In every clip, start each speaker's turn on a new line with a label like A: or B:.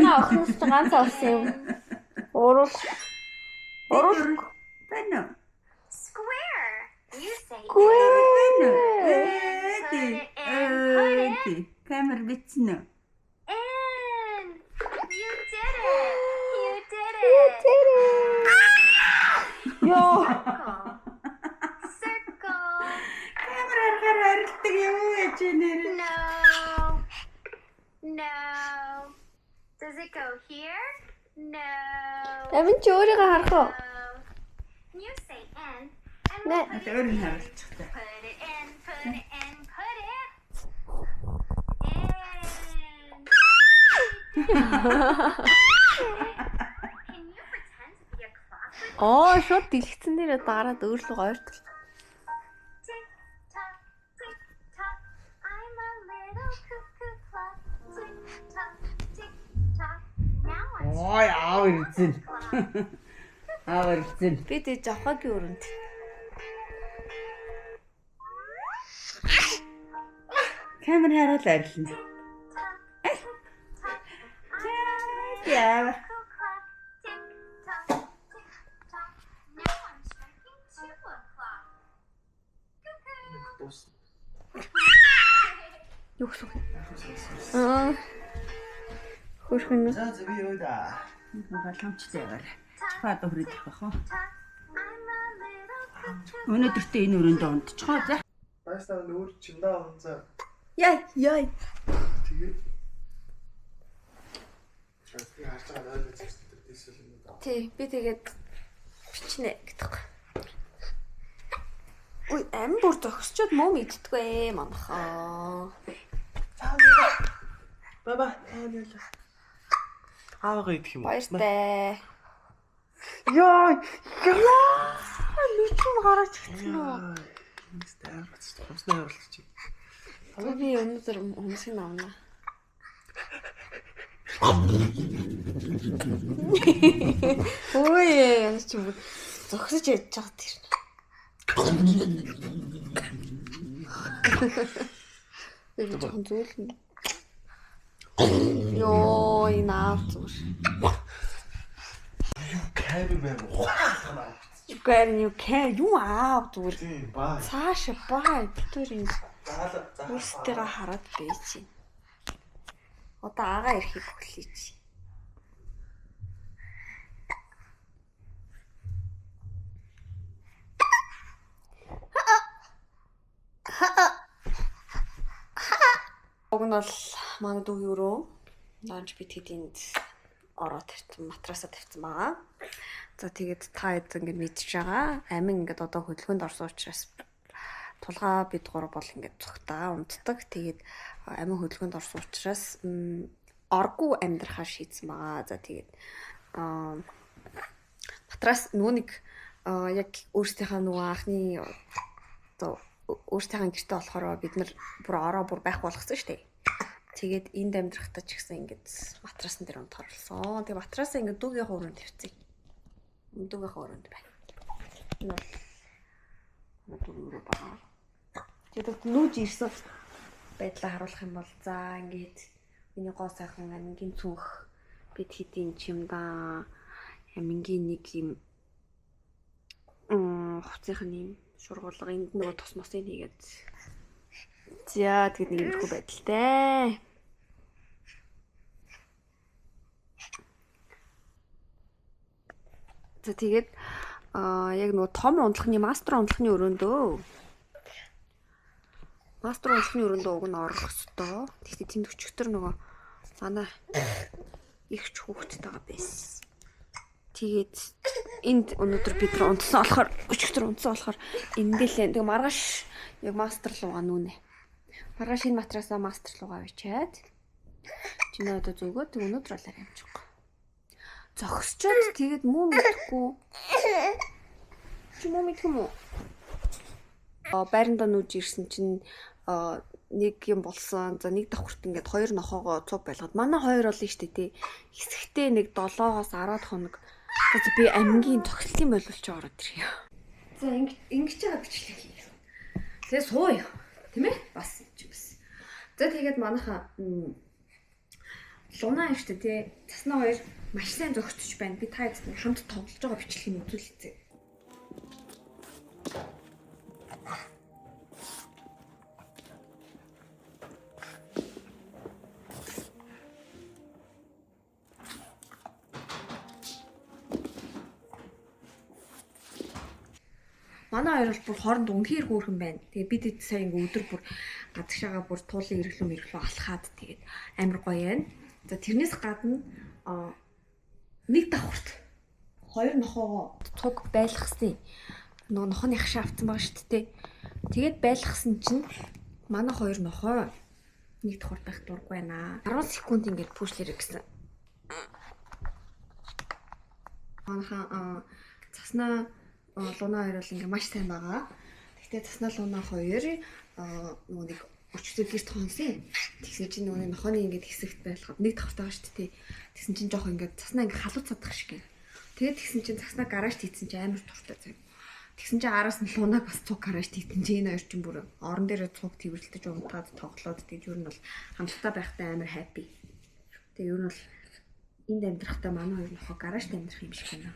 A: Манай охноос ч ганц авсан юм. Урал.
B: Байна.
C: Square. You say
B: Камер бичнэ.
C: and. You did it. You did it.
A: Ёо.
C: Circle.
B: Камер харахаар харилдаг юм яж нэр.
C: No. Does it go here? No.
A: Амин ч өөрийгөө харах уу?
C: You say and
A: Nè.
C: we'll put
B: Өөр
C: it
B: нь
C: in.
B: харилцдаг.
C: Put it in, put it in, put it in. Can you pretend to be a clock with
A: Оо, шууд дэлгэцэн дээрээ дараад өөрлөгөө ойртол.
C: tick tock, tick tock? I'm a little cuckoo clock. Tick tock, tick tock. Now I'm
B: Ой, аав ирсэн.
C: clock.
B: Аав ирсэн.
A: Би дэж авахагийн өрөнд.
B: Камер хараад арилна. Яа.
C: Cuckoo clock. Tick tock, tick tock. Now I'm striking 2 o'clock. Cuckoo.
A: Юу гэсэн үг? Хөрхөн.
D: За би юу да.
B: Боломжтой яваар. Чад хүрэх байх уу?
C: I'm a little cuckoo.
B: Өнөөдөртөө энэ өрөөндөө унтчихоо за.
D: Баястаа нүүр чимдаа онцоо.
A: Яй.
D: Тэгээ. Чаasti харж байгаа ойлгож байгаа diesel юм да.
A: Тий, би тэгээд бичнэ гэдэг. Ой, амин бүр зогсчод муу мэдтгүй манахаа.
D: Баба. Аага идэх юм уу?
A: Баяртай.
D: Яа.
A: Нүчэн гараач гитсэн үү?
D: Мистер хуснаа оруулчих.
A: Би өнөөдөр хүмүүсийг авна. Ой, яа ч юм. Зогсож яж байгаа тэр. Би жоохон зөөлнө. Йоо, энэ аав зүгээр.
D: Кайби бэм ухаахна.
A: You can юу аав зүгээр.
D: Тийм баа.
A: Цаашаа баа бүтээрийн
D: Заалаа.
A: өөртөө хараад байж. Одоо агаа ирэхийг хүлээж. Уг нь бол манай дүү юу? Ланч бит хэдинд ороод тавьсан, матрасаа тавьсан байгаа. За тэгээд та хэд ингэж мэдчихэж байгаа. Амин ингээд одоо хөдөлгөөнд орсон учраас тулгаа бид гур бол ингээд цогтаа унтдаг. Тэгээд амин хөдөлгөөнд орсон учраас оргуу амьдрахаа шийдсэн байгаа. За тэгээд матрас нөгөө нэг яг өөрсдийнхээ нөгөө анхны одоо өөрсдийнхээ гэртээ болохоор бид нар бүр ороо бүр байх болгосон шүү дээ. Тэгээд энд амьдрахтаа ч гэсэн ингээд матрасан дээр унт хорлсон. Тэгээд матрасаа ингээд дүүгийн хууранд тавьчих. Дүүгийн хууранд байна. Энэ бол дүүрөө баа. Тэгээд нүүж ирсэн байдлаа харуулах юм бол за ингээд миний гоо сайхан амингийн цүнх бид хэдийн чимдаа амингийн нэг юм хуцынхын юм шургуулга энд нөгөө тос мосын хийгээд за тэгээд нэг юмхүү байдалтай. За тэгээд яг нөгөө том унтлахны мастер унтлахны өрөөндөө мастер унтлахны өрөөндөө уг нь орлох ёстой. Тэгтээ тэнд өчигдөр нөгөө манай их ч хүүхдтэйгээ байсан. Тэгээд энд өнөөдөр бид нар унтсан болохоор өчигдөр унтсан болохоор эндээлээ тэг маргааш яг мастер руугаа нүнэ. Маргааш энэ матрасаа мастер руугаа авчиад чиний одоо зөвгөө тэг өнөөдөр алаар амжихгүй. Зогсчод тэгээд муу мэдхгүй. Чи муу мэдэх юм уу? Байранда нүүж ирсэн чинь нэг юм болсон. За нэг давхарт ингээд хоёр нохоогоо цуг байлгаад манай хоёр болно штэ тий. Хэсэгтээ нэг 7-оос 10 хоног за би амгийн тогтолтын боловч ороод ирье. За ингэж байгаа бичлэг хий. Тэгээ сууя. Тэ мэ? Бас ч юм бас. За тэгээд манайха Луна юм шүү дээ тий. Цаснаа хоёр маш сайн зөгцөж байна. Би та хэд хамт тоглож байгаа бичлэгийг үзүүлээсэй. Манай хоёр бол бүр хооронд үнхээр хөөрхөн байна. Тэгээ бид хэд сая ингээ өдөр бүр гадагшаага бүр туулын ирэглүү алхаад тэгээд амар гоё байна. За тэрнээс гадна нэг давхарт хоёр нохоо цуг байлгасан. Нөгөө нохооны хашаа авсан байгаа шүү дээ. Тэгээд байлгасан чинь манай хоёр нохоо нэг давхар байх дурггүй байна. 10 секунд ингээд пүшлэр гэсэн. Манайхаа цаснаа Луна хоёр бол ингээ маш сайн байгаа. Гэхдээ цаснаа Луна хоёр нөгөө нэг өчтөд гэрт хонсон. Тэгсэн чинь нөгөө нохооны ингээ хэсэгт байлгаад нэг давхарт байгаа шүү дээ. Тэгсэн чинь жоох ингээ цаснаа ингээ халууц цадах шиг. Тэгээд тэгсэн чинь цаснаа гараж тийцэн чинь амар туртай зав. Тэгсэн чинь араас нь Лунаг бас цуг гараж тийцэн чинь энэ хоёр чинь бүр орон дээр цуг тэрвэрлдэж унтаад тоглоод тэгээд ер нь бол хамтдаа байхтай амар happy. Тэгээд ер нь бол энд амьдрахтаа манай хоёр нохоо гаражт амьдрах юм шиг байна.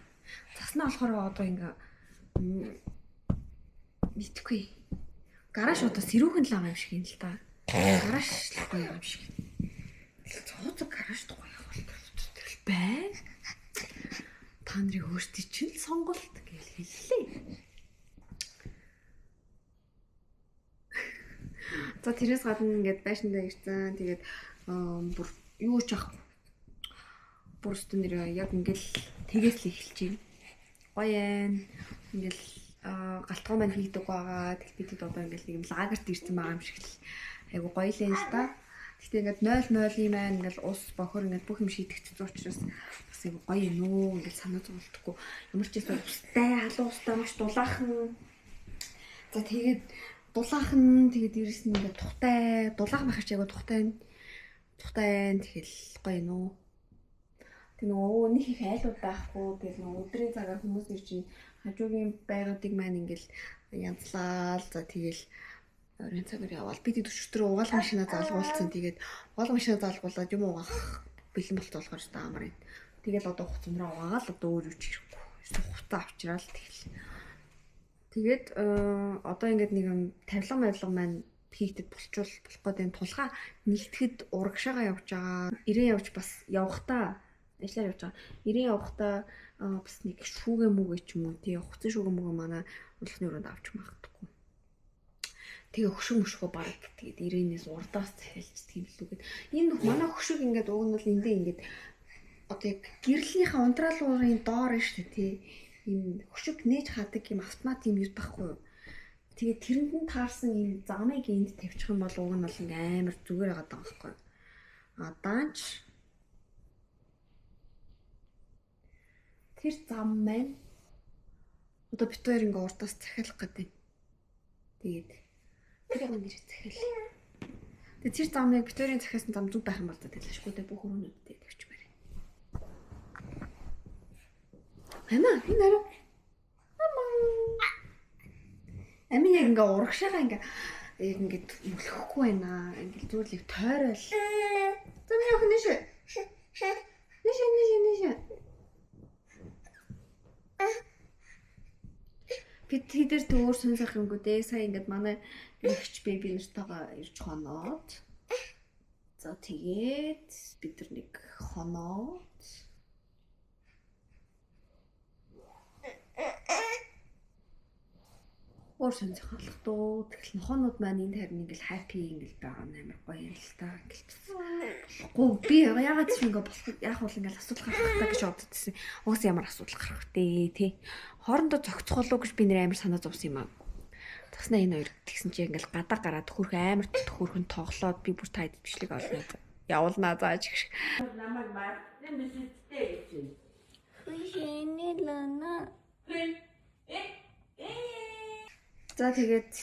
A: Цаснаа болохоор одоо ингээ мэдгүй. Гараж удаа сэрүүхэн л байгаа юм шиг юм л да. Гараж л гоё юм шиг. Цоцог гараж гоё явуулдаг байна. Та нарын өөртөө чинь сонголт гэж хэллээ. За тэрээс гадна ингээд байшиндаа ирсэн. Тэгээд бүр юу ч ахгүй. Бүр өстө нэр яг ингээл тэгээс л эхэлж байна. Гоё юм. Ингээл галтгоо маань хийдэг байгаа. Тэгэл бид одоо ингээл нэг юм лагерт ирсэн байгаа юм шиг л айгу гоё л юм л да. Гэтэ ингээд 0 юм аа ингээл ус бохор ингээд бүх юм шийдэгдсэн учраас бас айгу гоё юм уу ингээд санаа зовлтгүй. Ямар ч юм устай халуун устай маш дулаахан. За тэгээд дулаахан тэгээд ирэс нь ингээд тухтай дулаах байх ч айгу тухтай. Тухтай тэгэл гоё юм уу. Тэг нөгөө нэг их айлууд байхгүй. Тэгэл нөгөө өдрийн цагаар хүмүүс ирж хажуугийн байруудыг маань ингээл янзлаа. За тэгэл оройн цагаар явбал бид өчтөр угаал машина залгуулсан. Тэгээд угаал машина залгуулад юм угаах бэлэн болцоолохоор та амар юм. Тэгэл одоо хуцамраа угаагаал одоо өөр юу ч ирэхгүй. Эсвэл хуцаа авчраал тэгэл. Тэгээд одоо ингээд нэг юм тавилга маань хийгдэд болчвол болох гэдэг тулхаа нэгтгэхэд урагшаага явж байгаа. Ирэн явж бас явахтаа ажиллаар явж байгаа. Ирэн явахдаа бас нэг шүүгээ мүгэ ч юм уу тий хуцсан шүүгээ мүгэ манай урлагны өрөөнд авч магадгүй. Тэгээ хөшөө мөшгөө баг тэгээд ирээнээс урдаас захиалж тийм л үгээд энэ нөх манай хөшөөг ингээд уг нь бол эндээ ингээд одоо яг гэрлийнхаа унтраалуурын доор нь шүү дээ тий энэ хөшөөг нээж хаадаг юм автомат юм юу байхгүй юу. Тэгээд тэрэнд нь таарсан энэ замыг энд тавьчих юм бол уг нь бол ингээд амар зүгээр байгаа даа байхгүй юу. Даанч тэр зам маань одоо бит хоёр ингээ урдаас захиалах гэдэг. Тэгээд тэр яг нэр захиал. Тэгээд тэр замыг бит хоёрын захиасан зам зүг байх юм бол тэлэшгүй дээ бүх өрөөнүүдтэй тавьчмаар. Мама энэ арай. Мама. Амин яг ингээ урагшаага ингээ яг ингээ мөлөхгүй байна. Ингээ зүгээр л тойрол. Зам яг нэшэ. Нэшэ. Бид тийдэр төөр сонсох юмгүй дээ. Сая ингээд манай ихч беби нартайгаа ирж хоноод. За тэгээд бид нар нэг хоноод. Өөр сонсох алах дуу. Тэгэл нохонууд маань энэ харин ингээл happy ингээл байгаа амар гоё юм л та. Болохгүй би ягаад ч ингээ болох яг бол ингээл асуудал гарах та гэж боддогсэн. Уус ямар асуудал гарах вэ тий. Хоорондоо зохицохолоо гэж би нэр амар санаа зовсон юм аа. Таснаа энэ хоёр тэгсэн чи ингээл гадаа гараад хөрх амар хөрхөн тоглоод би бүр таад бичлэг олно. Явуулнаа зааж гэх.
B: Намайг мартын бисэттэй гэж.
C: Хүшээний Луна.
A: За тэгээд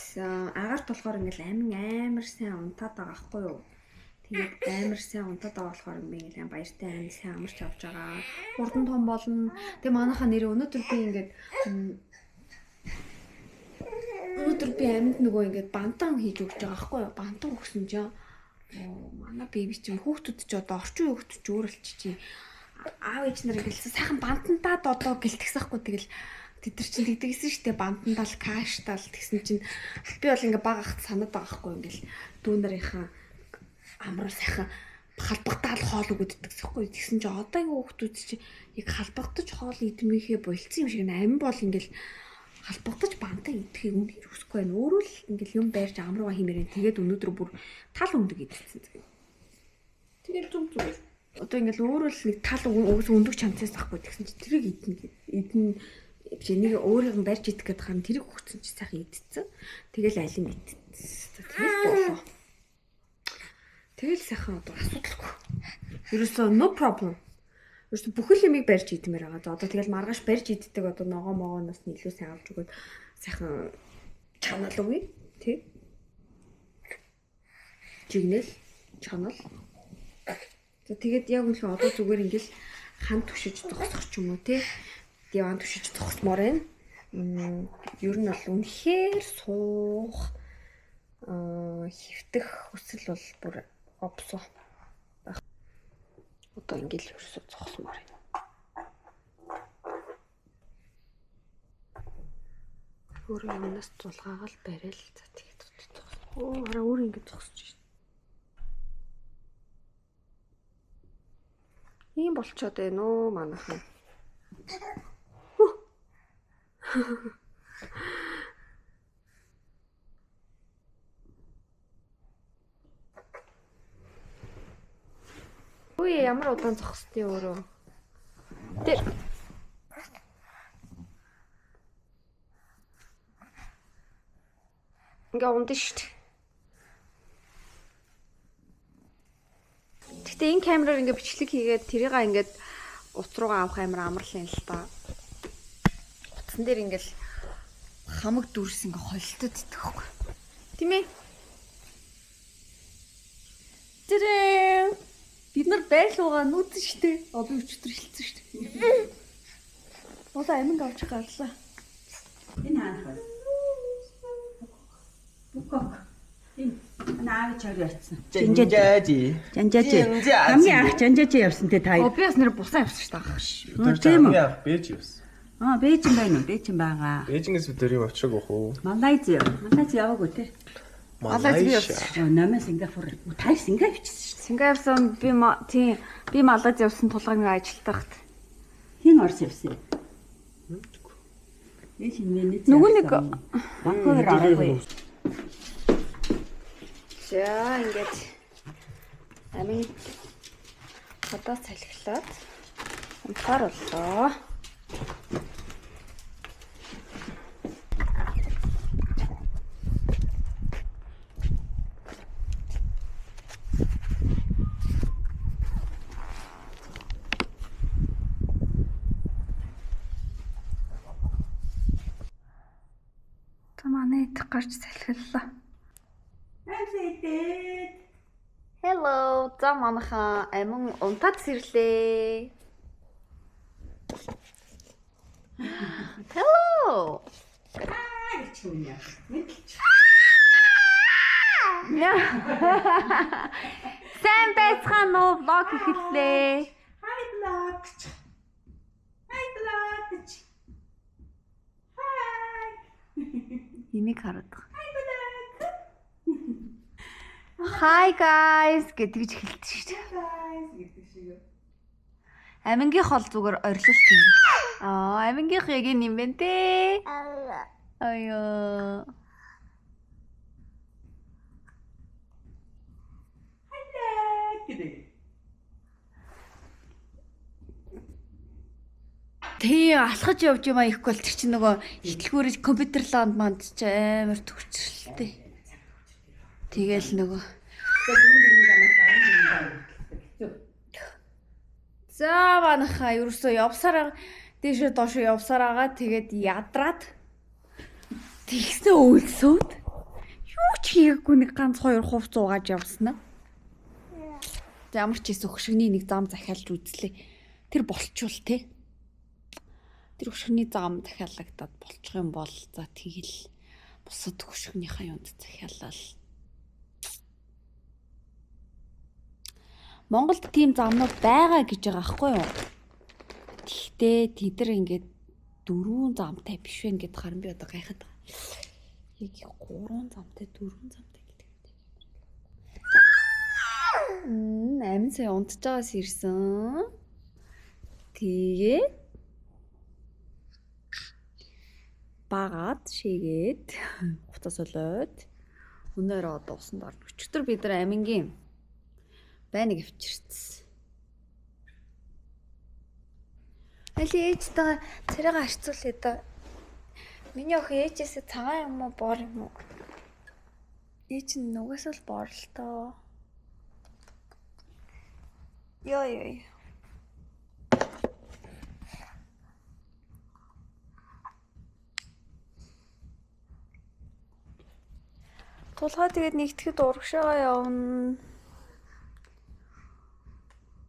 A: агаар болохоор ингээл амар сайн унтаад байгаа байхгүй юу? Тэгээд амар сайн унтаад байгаа болохоор би ингээл баяртай амар сайн амарч авч байгаа. Хурдан том болно. Тэгээ манайхаа нэр өнөөдөр би ингээд аминд нөгөө ингээд бантан хийж өгч байгаа байхгүй юу? Бантан өгсөн чинь Манай беби чинь хүүхдүүд ч одоо орчин үеийн хүүхдүүд ч өөрөлдчихжээ. Аав ээж нар ингээл сайхан бантантаад одоо гэлтгсэхгүй тэгэл тэд нар чинь тэгдэгсэн штэ бантантал каштал тэгсэн чинь би бол ингээ баг ахт санаад байгаа хгүй ингээл дүүнэрийнхэн амруу сайхан халбагтаал хоол өгдөгсөхгүй тэгсэн чинь одоогийн хүүхдүүд чинь яг халбагдаж хоол идмийнхээ болцсон юм шиг амин бол ингээл халбагдаж бантаа идэхийг үнээр үсэхгүй байна. Өөрөө л ингээл юм байрж амрууга химээрээ тэгээд өнөөдөр бүр тал өндөг идчихсэн зэрэг. Тэгээд зүг. Одоо ингээл өөрөө л нэг тал өгс өндөг чанцаас ахгүй тэгсэн чи тэрийг идэн биш нэг өөрийг барьж идэх гэдэг хань тэрийг өгсөн чи сайхан идсэн. Тэгэл алин идсэн. Тэгэл болоо. Тэгэл сайхан одоо асуудалгүй. Ерөөсөө no problem. Ерөөсөө бүхэл юмыг барьж идмээр байгаа. Одоо тэгэл маргааш барьж иддэг одоо ногоо могооноос нь илүү сайн авч өгөөд сайхан чанал үгүй тий. Жигнэл чанал. Тэгээд яг үнэхээр одоо зүгээр ингээл хан түшиж зогсох ч юм уу тий. Диван түшиж зогсмоор байна. Ер нь бол үнэхээр суух хөвтөх хүсэл бол бүр опсо. Одоо ингээл ерөөсөө зогсмоор байна. Өөрөө юмнаас зулгаагаал барайл за тэгээд зогсох. Оо хараа өөр ингэж зогсож байна. Ийм болчоод байна уу манайхан. Үй ямар удаан зогсдیں۔ Өөрөө. Тэр ингээ ундаа штт. Гэтэ энэ камераар ингээ бичлэг хийгээд тэрийгээ ингээд утас руугаа авах амар амарлын л та. Утсан дээр ингээл хамаг дүрс ингээ холилдод идэх байхгүй. Тийм ээ. Тэрээ бид нар байлуугаа нүүдэн штэ. Одоо өчтөр хэлсэн штэ. Одоо амин авч гарлаа.
B: Энэ хаана? Букок. Энэ наавч аваад явцсан.
D: Жанжааji.
B: Хамгийн анх жанжааji явсан те та.
A: Би бас нэр бусаа явсан штэ аах.
B: Тийм үү?
D: Бэж юус.
B: Бээжин байна уу? Бээжин байгаа.
D: Бээжингээс бид нэр очиг ах уу?
B: Малайз яваагүй те.
A: Малайз би явсан.
B: Намаа Сингапур. Та Сингапур явсан шүү.
A: Сингапур явсан би Малайз явсан тулгааны ажилтагт.
B: Хин Орос явсан. Нөгөө нэг Ванкувер аргагүй. За ингээд амин хадаа салхилаад унтаар боллоо. Таманы гарч салхиллаа. Hello, за манайхан амин унтаад сэрлээ. Hello. Сайн байцгаана уу? Влог эхэллээ. Hi vlog.
A: Имийг хараад байгаа. Hi guys гэдгийж хэлдэг шүү дээ. Амингийн хол зүгээр орилуулт юм. Амингийнх яг юм бэ те. Аяа. Тий алхаж явж юм ихгүй бол тэр чинь нөгөө ихтлгүүрэж компьютер ланд манд ч амар төвчрэлтэй. Тэгэл нөгөө за манайхаа ерөөсөө явсараа дээшээ доошоо явсараагаа тэгээд ядраад тэгснэ өлсөөд юу ч хийгээгүй нэг ганц 2 хувц уугааж явсан аа. Ямар ч ийс өгшгний нэг зам захиалж үзлээ. Тэр болчвол те. Тэр өгшгний зам захиалагдаад болчих юм бол за тэгэл бусад өгшгнийхаа юунд захиалал.
B: Монголд тийм замнууд байгаа гэж байгаа аахгүй юу? Гэхдээ тэд нар ингээд 4 замтай биш вэ ингээд харин би одоо гайхаад байгаа. Яг 3 замтай 4 замтай гэдэг. Амин сая унтж байгаас ирсэн. Тэгээд багаад шигээд хувцас олоод өнөөр одоо усан дорно. Өчигдөр бид нар амингийн байныг авчирсан. Али ээжтэйгээ царайгаа харьцуулъя да. Миний охин ээжээсээ цагаан юм уу бор юм уу? Ээж нь нүгээс л бор л тоо. Ёй. Тулгаа тэгээд нэгтгэхэд урагшаага явна.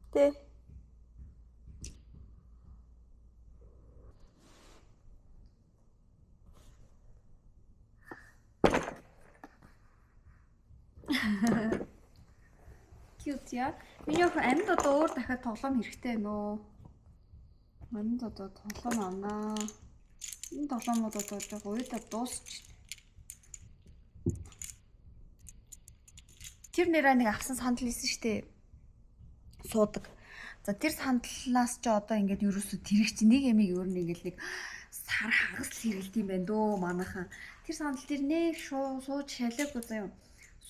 B: Тэ. Cute яа. Миний охин амьд одоо өөр дахиад тоглоом хэрэгтэй нөө. Амьд одоо тоглоом авнаа. Энэ тоглоомод одоо яг уйдаа дуусч. Тэр нэрээ нэг авсан сандал ийсэн штэ. Суудаг. За тэр сандалнаас ч одоо ингээд ерөөсө тэрэг чи нэг ямиг өөр нэг ингээд нэг сар хагас л хэрэлт юм байна дөө манайхан. Тэр сандал тэр нэг сууж шалаагүй заяа.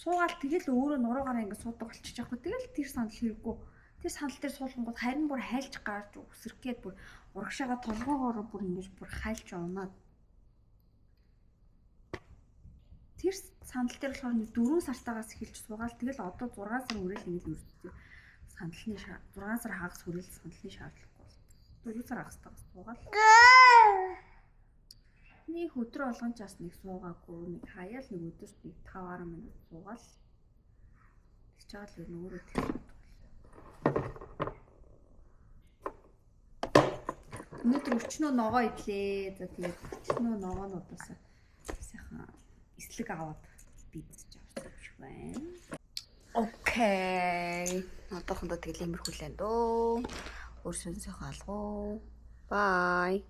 B: Суугаал тэгэл өөрөө нуруугаараа ингээд суудаг болчих жоохгүй. Тэгэл тэр сандал хэрэггүй. Тэр сандал дээр суулгангууд харин бүр хайлж гарч үсрэхгээд бүр урагшаага толгоогоор бүр ингээд бүр хайлж унаад. Тэр сандал дээр болохоор 4 сартаагаас эхэлж суугаал тэгэл одоо 6 сар хүрэл ингээд өрсөж сандалны 6 сар хагас хүрэл сандалны шаардлагагүй бол 4 сар хагастайгаас суугаал. Нэг өдөр болгон ч бас нэг суугаагүй нэг хаяал нэг өдөрт нэг 5-10 минут суугаал. Тэгж байгаа л өөрөө тэр. Өнөөдөр өчнөө ногоо идлээ. За тэгээд өчнөө ногоонуудаас сайхан эслэг аваад бидсэж авсан юм шиг байна. Окей. Одоохондоо тэгэл иймэрхүүлэн дөө. Өөрсдөө сайхан алгуу. Бай.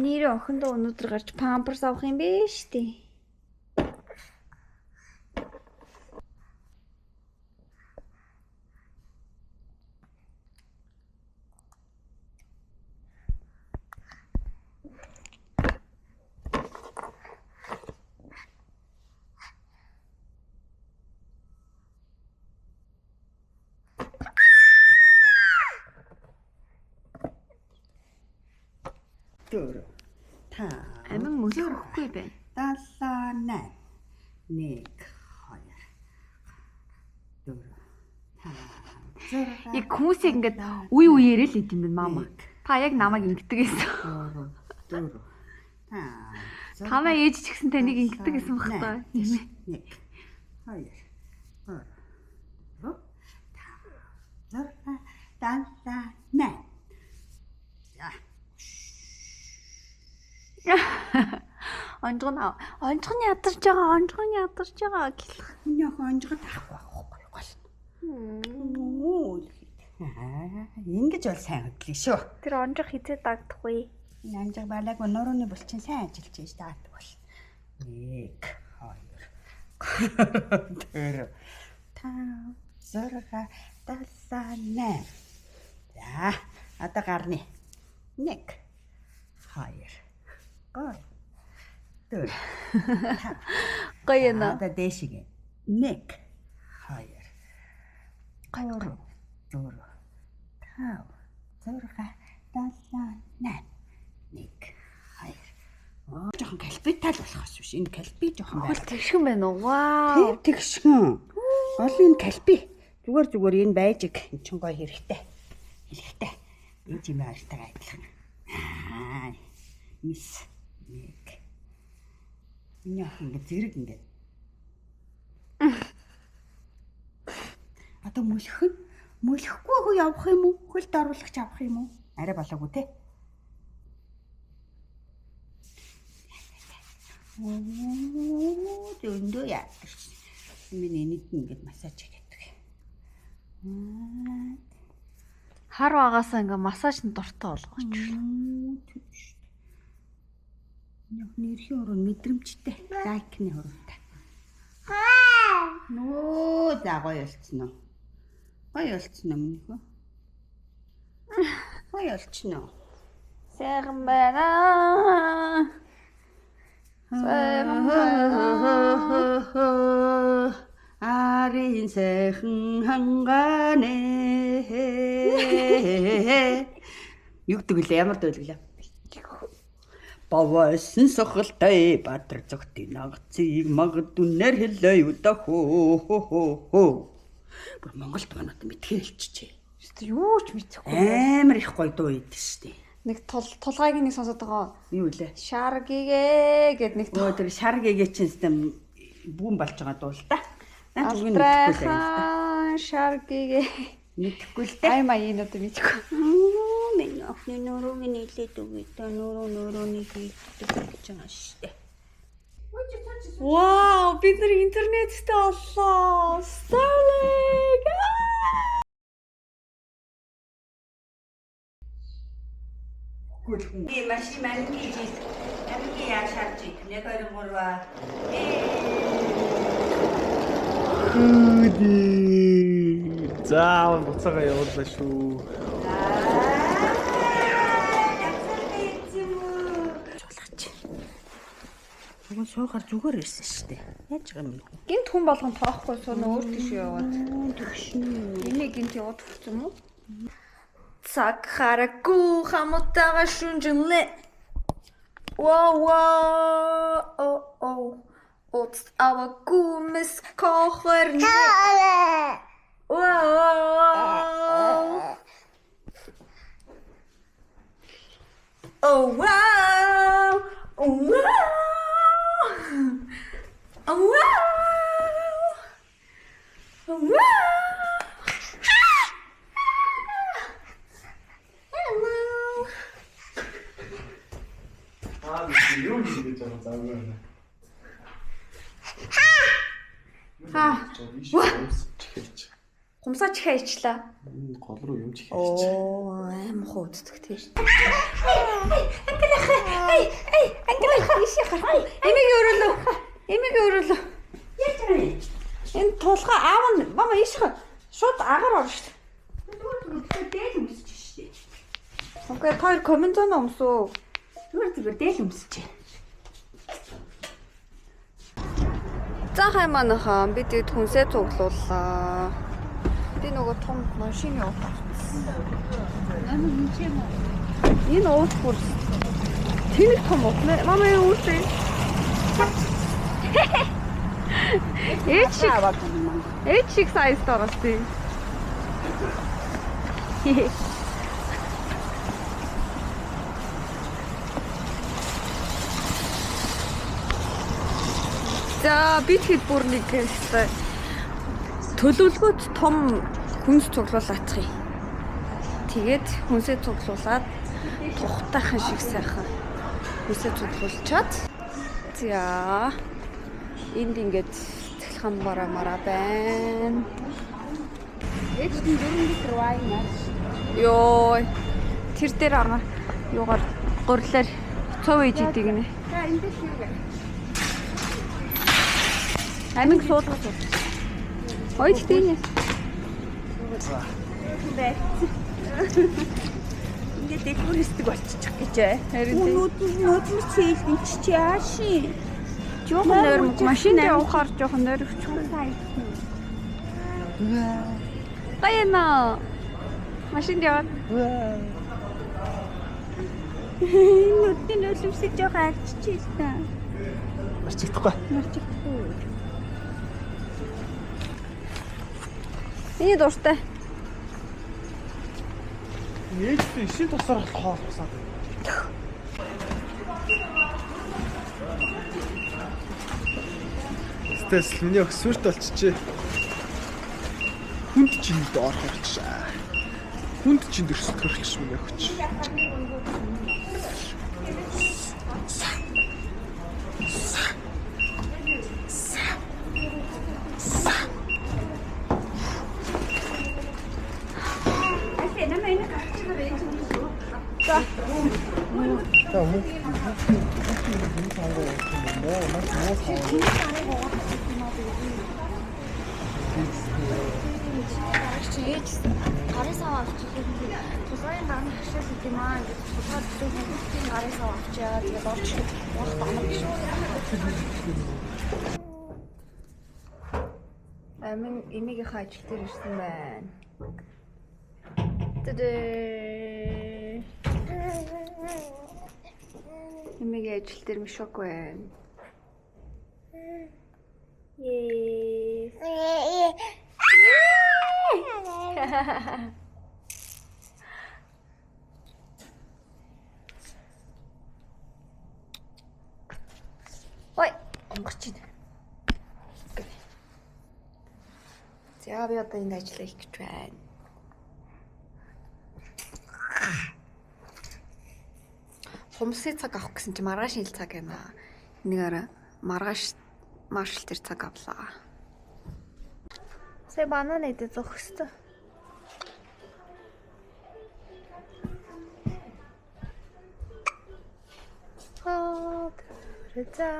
B: Нэр охиндоо өнөөдөр гарч памперс авах юм биш үү?
E: Dur. Та.
B: Амин мөлөө өгөхгүй байна.
E: 78. 1 2 4 5
B: Яг хүмүүсийг ингээд үе үеэрээ л идэм байна мама. Та яг намайг ингэдэг гэсэн.
E: 4
B: Танаа ээж ч гэсэн таныг ингэдэг гэсэн багтаа.
E: 1 2 3
B: Онцгон ядарч байгаа гэх.
E: Миний охин онжгод авахгүй гол. Ингэж бол сайн хөдлөе шүү.
B: Тэр онцгой хизээ дагдахгүй.
E: Энэ анжиг балаг нурууны булчин сайн ажиллаж байж даадаг бол. 1 2 4 5 6 7 8. За, одоо гарны. 1 2 3 4
B: Гоё нэ.
E: Одоо дээшгээ. 1 2 3 4 5 6 7 8. Жохон калпитал болохоос биш. Энэ калпи жохон
B: Хөл тэгшхэн байна уу?
E: Тэр
B: Вау.
E: тэгшгэн. Гол энэ калпи. Зүгээр энэ байжиг эн чин гоё хэрэгтэй. Хэрэгтэй. Энэ чим аартайгаа адилхан. Мис. 1. Миний охин ингэ зэрэг ингэ. Одоо мөлөхгүй хөө явах юм уу? Хөлд оруулагч авах юм уу? Арай болоогүй те. Зөндөө яа. Миний нийт ингээд массаж хийдэг.
B: Хар багаасаа ингээ массажны дуртай болгооч.
E: Нэрхийн уруу мэдрэмжтэй. Лайкны уруутай. Нөө за гоё болцсон уу? Гоё болцсон юм нөхөө. Гоё болцсон уу?
B: Сайхан байна. Сайхан байна.
E: Арын сайхан хангаанэ. Юу гэдэг вэ? Ямар дэвлэглээ? Бавасан сохолтой баатар зогтын нагцыг магадүнээр хэлээ юу да хөө. Бүр Монголд манад мэдхээ хэлчихжээ.
B: Юу ч мэдэхгүй.
E: Амар их гоё дуу идэв штэ.
B: Нэг тулгайг нэг сонсоод байгаа.
E: Юу лээ?
B: Шаргигээ гэд нэг
E: Өө тэр шаргэгээ чинь систем бүүн болж байгаа дуу л та. Бүгд мэдхгүй л байна.
B: Шаргигээ.
E: Мэдхгүй л дээ.
B: Ай маяг энэ одоо мэдхгүй.
E: Миний охины нурууг нийлээд үгүй та нурууны хийдэг гэж байгаа штэ.
B: Вау, бид нар интернеттэй оллоо. Starlink.
E: Би машин мангийн яа шаарч нэг 2 3
D: Заавал буцаага явууллаа шүү.
E: Нөгөө суугаар зүгээр ирсэн шүү дээ. Яаж байгаа юм бэ?
B: Гинт хүн болгон тоохгүй сууна өөр тийш яваад. Энийг гинт яваад өгсөн юм уу? Цаг хараагүй хамтаага шүнжинлээ. Оо. От аваагүй мэс кохернэ. Wow. Oh wow. Oh wow. Oh wow. Oh wow.
D: Юу хийж байгаа заагүй байна.
B: Хумсаа чихээ ичлээ.
D: Гол руу юм чихэж.
B: Оо, аим хуу үздэг тийш. Ангилах ишээ гарах. Эмийг өрөөлөө.
E: Яаж байгаа юм?
B: Энэ тулгаа аав нь мама ишээ шууд агаар орно шүү дээ.
E: Дээл өмсөж штэ.
B: Окей, хоёр комментон өмсөө.
E: Зүгээр дээл өмсөж.
B: За хаймаанахан бид хүнсээ цуглууллаа. Би нөгөө том машин явуулсан. Энэ уут бүр тэнэг том уут. Мама юу үүсэ? Эч шиг сайз байгаас тий. За бид хэд бүр нэг төлөвлөгөөт том хүнс цуглуулаачих юм. Тэгээд хүнсээ цуглуулад тухтайхан шиг сайхан хүнсээ цуглуулчаад за энд ингээд цэглэхэн бараа байна.
E: Эч нь 4 литр вайн наа.
B: Йоо тэр дээр агаа юугаар гурлаар цов ээж идэг гинэ.
E: За энэ дээр шүү.
B: Амиг суулгаж. Ойд тийм.
E: Ингээд дэлгүүрсдэг болчих гэж.
B: Харин
E: Нүүдний цээл чи яаши.
B: жоохон нойрмог машин явахаар жоохон нойрвч. Гайна. Машин яваад.
E: Нүүдний нөлөвсөж жоохон арччихсан.
D: Марчигдахгүй.
B: Энэ дуртай.
D: Нээж шин тусаар хоол тусаад. Стэс миний өсвөрт болчихжээ. Хүнд чинь доор харчаа. Хүнд чинь дөрс төрөлч миний өгч.
B: Гарын сав авчихсан. Тулгын гарны хашаал гэдэг юм аа. Ингээд тулгаад бүгдийн гарын сав авчиа. Тэгээд орч болох амар гэж. Амин эмигийнхээ ажил дээр ирсэн байна. Тэдээ. Эмигийн ажил дээр мишок байна. Ой, онгорч байна. За би одоо энэ ажлаа хийх гэж байна. Хумсын цаг авах гэсэн чи маргааш ил цаг байна. Энийгээр маргааш маршал тэр цаг авлаа. Сая банан идэ зөх хэвээр. Рэза.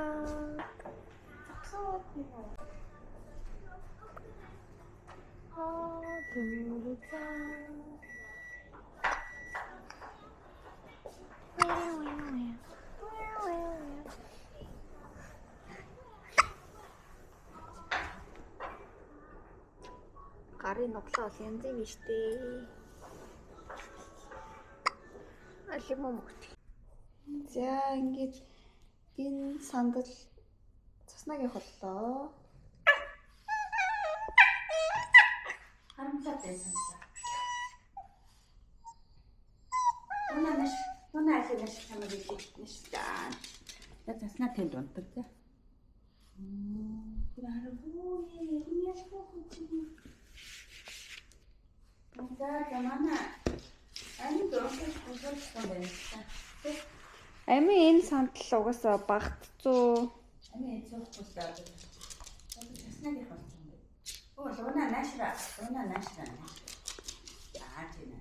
B: Гарын нуглаа бол янз юм штэ. Алим мөгт. За ингэж энэ сандал цаснаагийн холлоо.
E: Харамсаад байсан. Унаа алимаш чамаг илэрхнэ шүү дээ. Я заснаа тэнд унтдаг тий. Тэр харахгүй юм яахгүй юм. За манай ани дөрөвч гүйцэтгэх юм байна.
B: Ами энэ сандал угаасаа багтцуу.
E: Ами цогцолтой. Заснаагийн холч юм. Оо луна наашра. Яа тийм.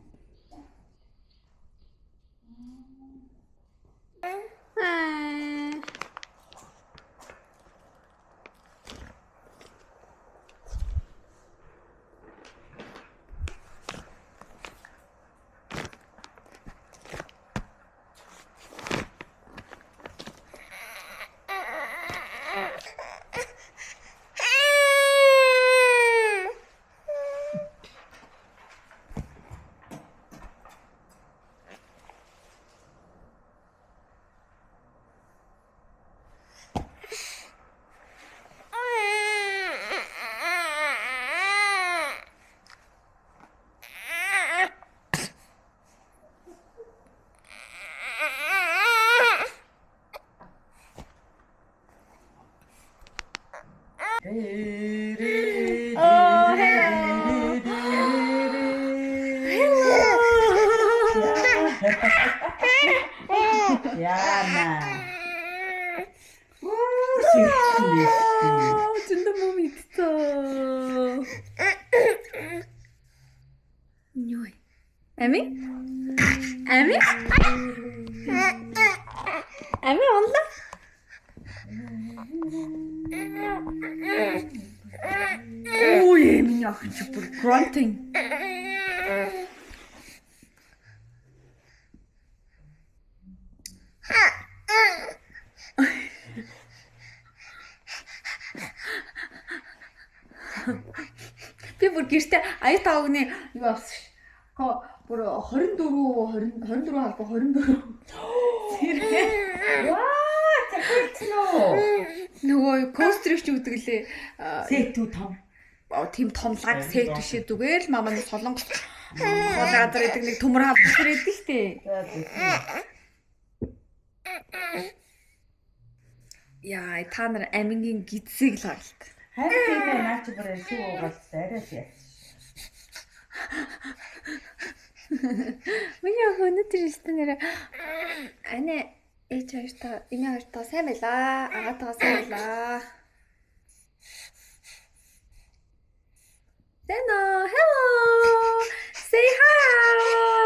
E: Яна.
B: 진짜 몸이 있어. Nhồi. Amy? Amy? Amy 온다? 오, 얘미야, 진짜 뭐 grunting. Би бүр гэртээ ая тавгны юу авсан ш. Бүр 24 алба 24.
E: Ваа, тэгвэл
B: Нөгөө кострич үүдэг лээ.
E: сэтүү том.
B: Тийм томлаг сет бишээ зүгээр л мамаа нэг солонгос газар идэг нэг төмөр халдвар идэг штэ. Яа, та нар амингийн гидсийг л харалт.
E: Харин тийм наач бүр сүү угаалсан арайс яа.
B: Миний өнөөдөр өстө нэрэ ани ээж хоёртоо эмээ хоёртоо сайн байлаа. Агаатайгаа сайн байлаа. Hello. Say hi.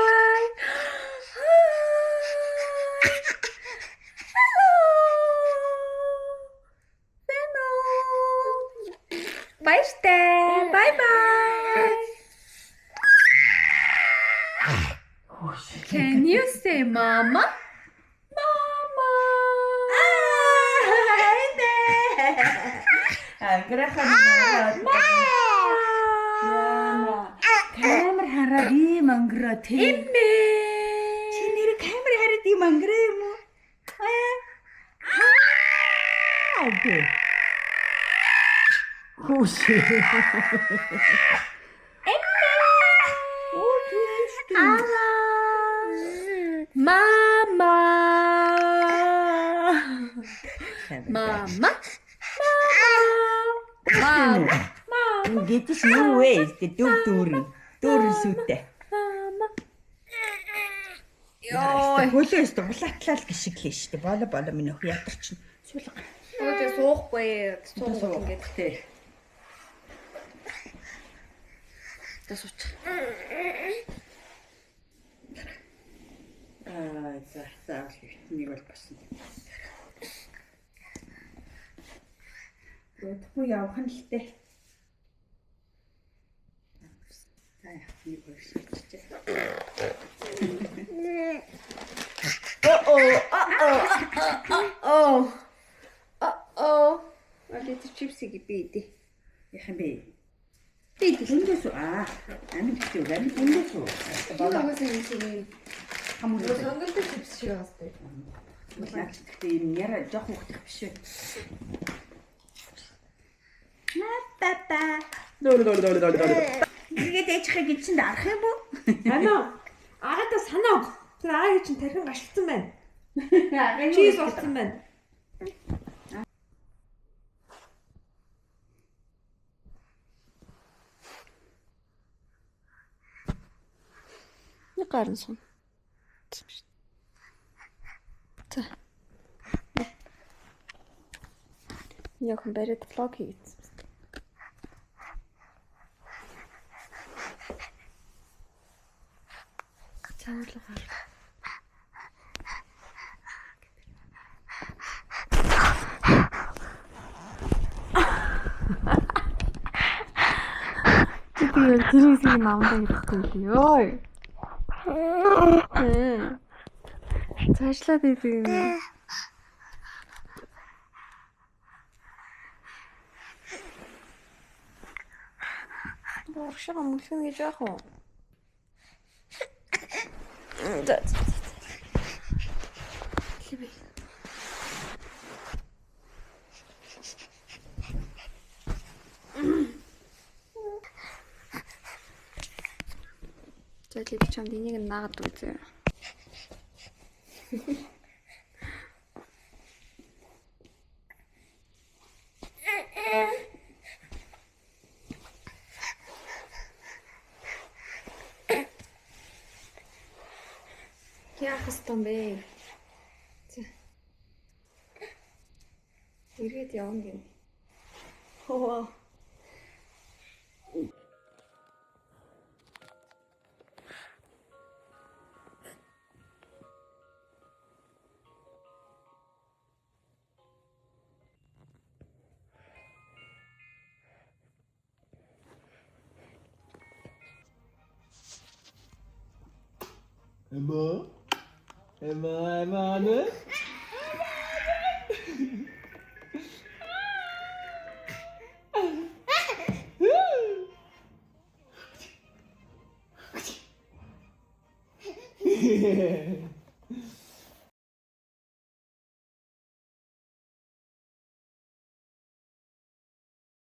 B: Can you say mama? Mama.
E: Аграхан камер хараад ийм ангираа тийм. Чи нэр камер хараад ийм ангираа юм уу? Окей. Хөөс.
B: Mama. Mama.
E: Гэтэл юу вэ? Дүүрэн сүтээ. Йоо, хөлөөс дулаатлал гიშгэлээ штэ. Боло минь өх ядарч. Сүлэг.
B: Өөдөө суухгүй. Суух ингээд
E: тий.
A: Тасууч.
E: За нэг бол басан. Өдгөө явах нь л дээ. Нэг өршөлттэй.
A: Алит чипсийг би идэ.
E: Яхан бэ? Би тэндээс амин хэвчээ тэндээс
A: Багаас юм чинь
E: хамуулсан.
A: сонголтой чипс шиг бастай.
E: Гэхдээ юм яра жоох хөөх биш үү? Папа. Тэгээд ээжихээ гिचэнд арах юм уу?
A: Ана. Агаадаа санааг. Тэр аагийн чинь тархин гашилсан байна. Чиз болсон байна. Нэг гарын сон. За. Яг бариад влог хийсэн. Цаалгаар. Тэгээд тэрийг намдаа идэхгүй ёо. Цаашлаад идэв юм. Боршоо мөлхөн гэж яах вэ? За лив чамд энийг наагаад үзье. Яах хэстэн бэ? Ирээд явна гэнэ. Хоо.
D: Emma ne?